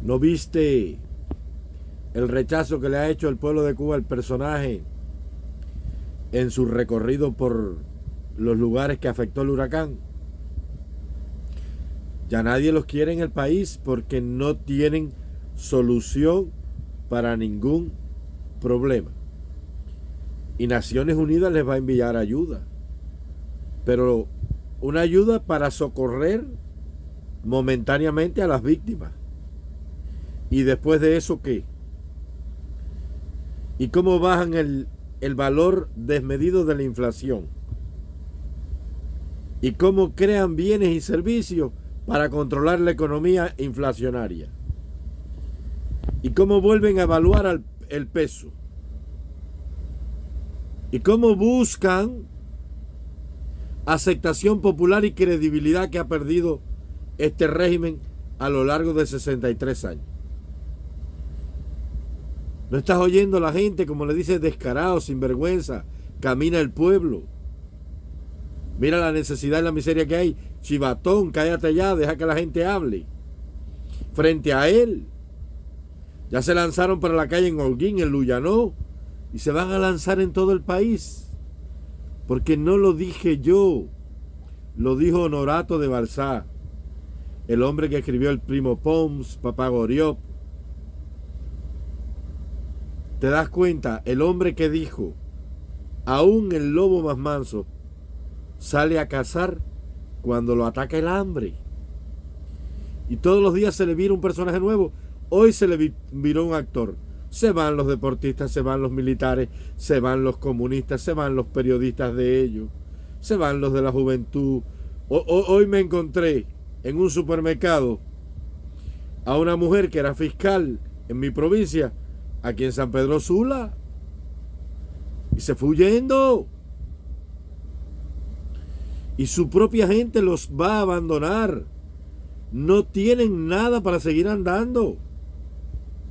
¿No viste el rechazo que le ha hecho el pueblo de Cuba al personaje en su recorrido por los lugares que afectó el huracán? Ya nadie los quiere en el país porque no tienen solución para ningún problema. Y Naciones Unidas les va a enviar ayuda, pero una ayuda para socorrer momentáneamente a las víctimas. ¿Y después de eso qué? ¿Y cómo bajan el valor desmedido de la inflación? ¿Y cómo crean bienes y servicios para controlar la economía inflacionaria? ¿Y cómo vuelven a evaluar el peso? ¿Y cómo buscan aceptación popular y credibilidad que ha perdido este régimen a lo largo de 63 años? ¿No estás oyendo a la gente, como le dice, descarado, sinvergüenza? Camina el pueblo. Mira la necesidad y la miseria que hay. Chivatón, cállate ya, deja que la gente hable. Frente a él. Ya se lanzaron para la calle en Holguín, en Luyanó, y se van a lanzar en todo el país. Porque no lo dije yo, lo dijo Honorato de Balsá, el hombre que escribió El Primo Pons, Papá Goriot. ¿Te das cuenta? El hombre que dijo, aún el lobo más manso sale a cazar cuando lo ataca el hambre. Y todos los días se le vira un personaje nuevo. Hoy se le viró un actor. Se van los deportistas, se van los militares, se van los comunistas, se van los periodistas de ellos, se van los de la juventud. Hoy me encontré en un supermercado a una mujer que era fiscal en mi provincia, aquí en San Pedro Sula, y se fue huyendo. Y su propia gente los va a abandonar. No tienen nada para seguir andando.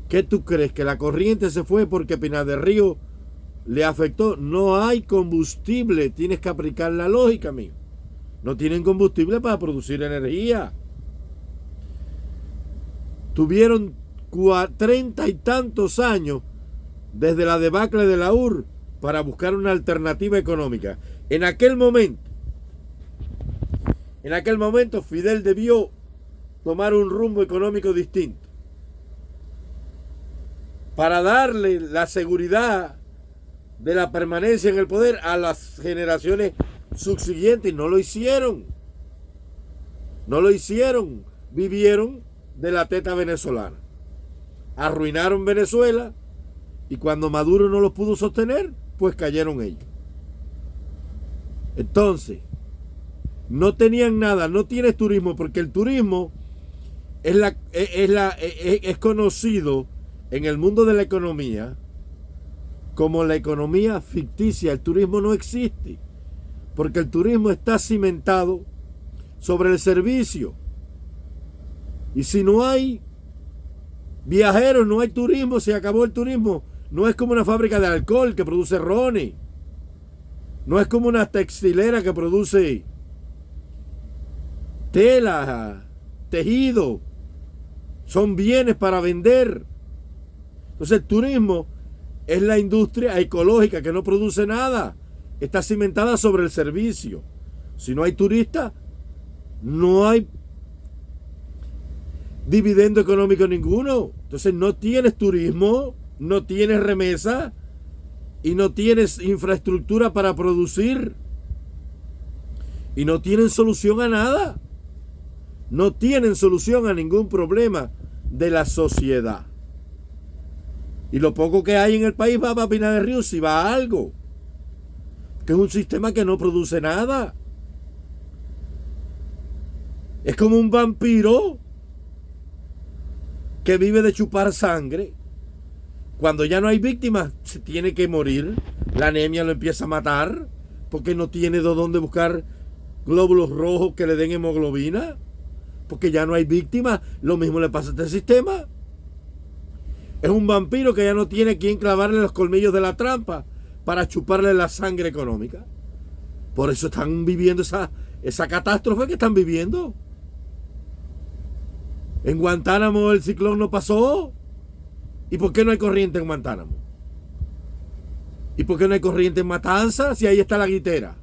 ¿Qué tú crees? ¿Que la corriente se fue porque Pinar del Río le afectó? No hay combustible. Tienes que aplicar la lógica, amigo. No tienen combustible para producir energía. Tuvieron 30 y tantos años desde la debacle de la URSS para buscar una alternativa económica. En aquel momento Fidel debió tomar un rumbo económico distinto para darle la seguridad de la permanencia en el poder a las generaciones subsiguientes. No lo hicieron. No lo hicieron. Vivieron de la teta venezolana. Arruinaron Venezuela y cuando Maduro no los pudo sostener, pues cayeron ellos. Entonces, no tenían nada, no tienes turismo, porque el turismo es conocido en el mundo de la economía como la economía ficticia. El turismo no existe, porque el turismo está cimentado sobre el servicio. Y si no hay viajeros, no hay turismo, se acabó el turismo. No es como una fábrica de alcohol que produce rones. No es como una textilera que produce tela, tejido. Son bienes para vender. Entonces el turismo es la industria ecológica que no produce nada. Está cimentada sobre el servicio. Si no hay turistas, no hay dividendo económico ninguno. Entonces no tienes turismo, no tienes remesa y no tienes infraestructura para producir. Y no tienen solución a nada. No tienen solución a ningún problema de la sociedad. Y lo poco que hay en el país va para Pinar del Río, si va a algo. Que es un sistema que no produce nada. Es como un vampiro que vive de chupar sangre. Cuando ya no hay víctimas, se tiene que morir. La anemia lo empieza a matar porque no tiene de dónde buscar glóbulos rojos que le den hemoglobina. Porque ya no hay víctimas. Lo mismo le pasa a este sistema. Es un vampiro que ya no tiene quien clavarle los colmillos de la trampa para chuparle la sangre económica. Por eso están viviendo esa catástrofe que están viviendo. En Guantánamo el ciclón no pasó. ¿Y por qué no hay corriente en Guantánamo? ¿Y por qué no hay corriente en Matanzas si ahí está la guitera?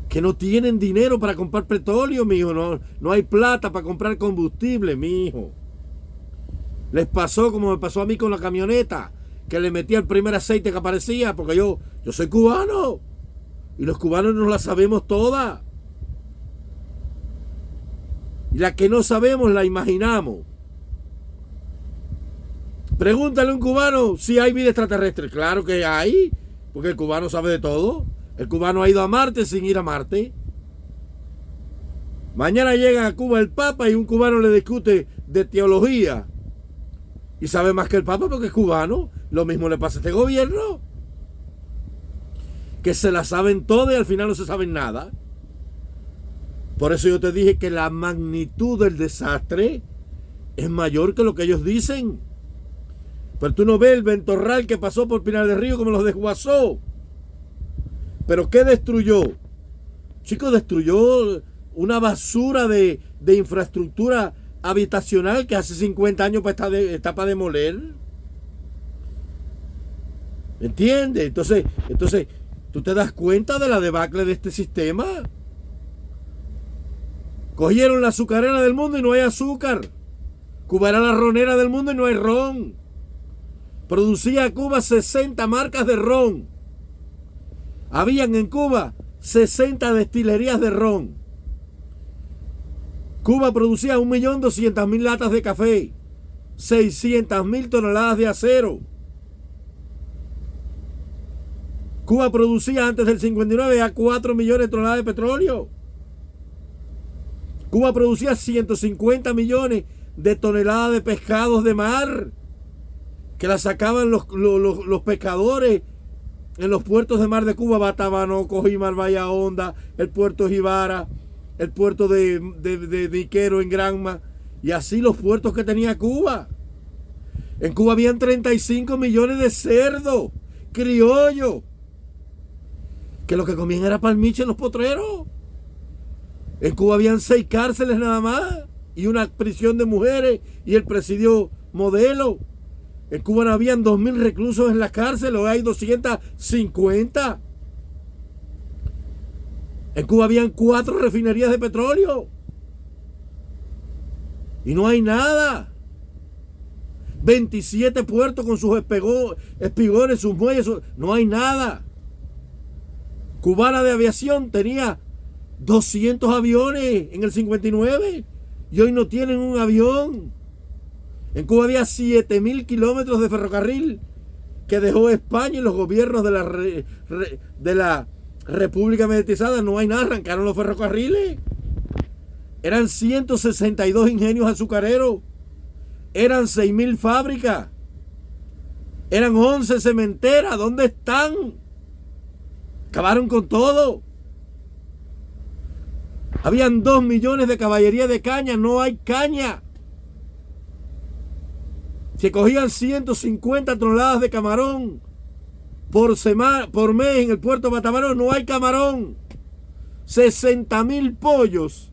Que no tienen dinero para comprar petróleo, mijo. No hay plata para comprar combustible, mijo. Les pasó como me pasó a mí con la camioneta, que le metía el primer aceite que aparecía, porque yo soy cubano. Y los cubanos nos la sabemos todas. Y la que no sabemos la imaginamos. Pregúntale a un cubano si hay vida extraterrestre. Claro que hay, porque el cubano sabe de todo. El cubano ha ido a Marte sin ir a Marte. Mañana llega a Cuba el Papa y un cubano le discute de teología. Y sabe más que el Papa porque es cubano. Lo mismo le pasa a este gobierno. Que se la saben todas y al final no se saben nada. Por eso yo te dije que la magnitud del desastre es mayor que lo que ellos dicen. Pero tú no ves el ventorral que pasó por Pinar del Río como los desguazó. ¿Pero qué destruyó? Chicos, destruyó una basura de infraestructura habitacional que hace 50 años está para demoler. ¿Entiendes? Entonces, ¿tú te das cuenta de la debacle de este sistema? Cogieron la azucarera del mundo y no hay azúcar. Cuba era la ronera del mundo y no hay ron. Producía Cuba 60 marcas de ron. Habían en Cuba 60 destilerías de ron. Cuba producía 1.200.000 latas de café, 600.000 toneladas de acero. Cuba producía antes del 59 a 4 millones de toneladas de petróleo. Cuba producía 150 millones de toneladas de pescados de mar que la sacaban los pescadores en los puertos de mar de Cuba: Batabano, Cojimar, Bahía Honda, el puerto de Jibara, el puerto de Iquero en Granma, y así los puertos que tenía Cuba. En Cuba habían 35 millones de cerdos criollos que lo que comían era palmiche en los potreros. En Cuba habían 6 cárceles nada más y una prisión de mujeres y el presidio modelo. En Cuba no habían 2.000 reclusos en la cárcel, hoy hay 250. En Cuba habían 4 refinerías de petróleo y no hay nada. 27 puertos con sus espigones, sus muelles, no hay nada. Cubana de Aviación tenía 200 aviones en el 59 y hoy no tienen un avión. En Cuba había 7.000 kilómetros de ferrocarril que dejó España y los gobiernos de la República Mediatizada. No hay nada, arrancaron los ferrocarriles. Eran 162 ingenios azucareros. Eran 6.000 fábricas. Eran 11 cementeras. ¿Dónde están? Acabaron con todo. Habían 2 millones de caballería de caña. No hay caña. Se cogían 150 toneladas de camarón por mes en el puerto de Batabano. No hay camarón. 60.000 pollos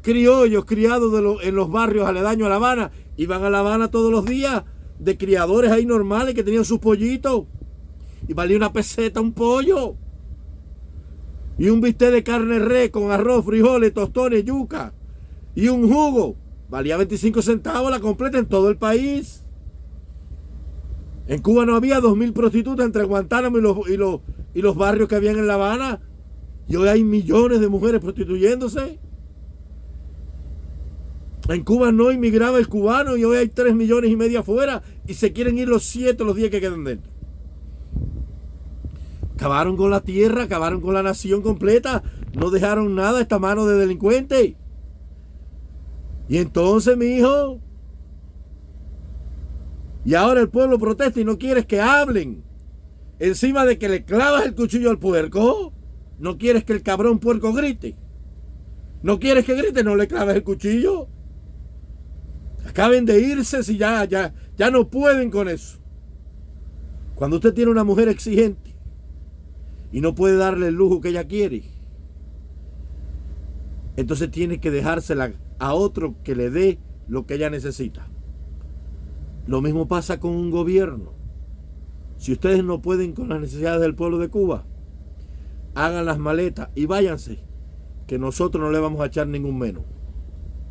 criollos criados en los barrios aledaños a La Habana. Iban a La Habana todos los días de criadores ahí normales que tenían sus pollitos. Y valía una peseta un pollo. Y un bistec de carne res con arroz, frijoles, tostones, yuca y un jugo valía 25 centavos la completa en todo el país. En Cuba no había 2.000 prostitutas entre Guantánamo y los barrios que habían en La Habana. Y hoy hay millones de mujeres prostituyéndose. En Cuba no inmigraba el cubano y hoy hay 3,5 millones afuera y se quieren ir los 7 los 10 que quedan dentro. Acabaron con la tierra, acabaron con la nación completa. No dejaron nada a esta mano de delincuentes. Y entonces, mi hijo, y ahora el pueblo protesta y no quieres que hablen. Encima de que le clavas el cuchillo al puerco, no quieres que el cabrón puerco grite. No quieres que grite, no le claves el cuchillo. Acaben de irse si ya no pueden con eso. Cuando usted tiene una mujer exigente y no puede darle el lujo que ella quiere, entonces tiene que dejársela a otro que le dé lo que ella necesita. Lo mismo pasa con un gobierno. Si ustedes no pueden con las necesidades del pueblo de Cuba, hagan las maletas y váyanse, que nosotros no le vamos a echar ningún menos.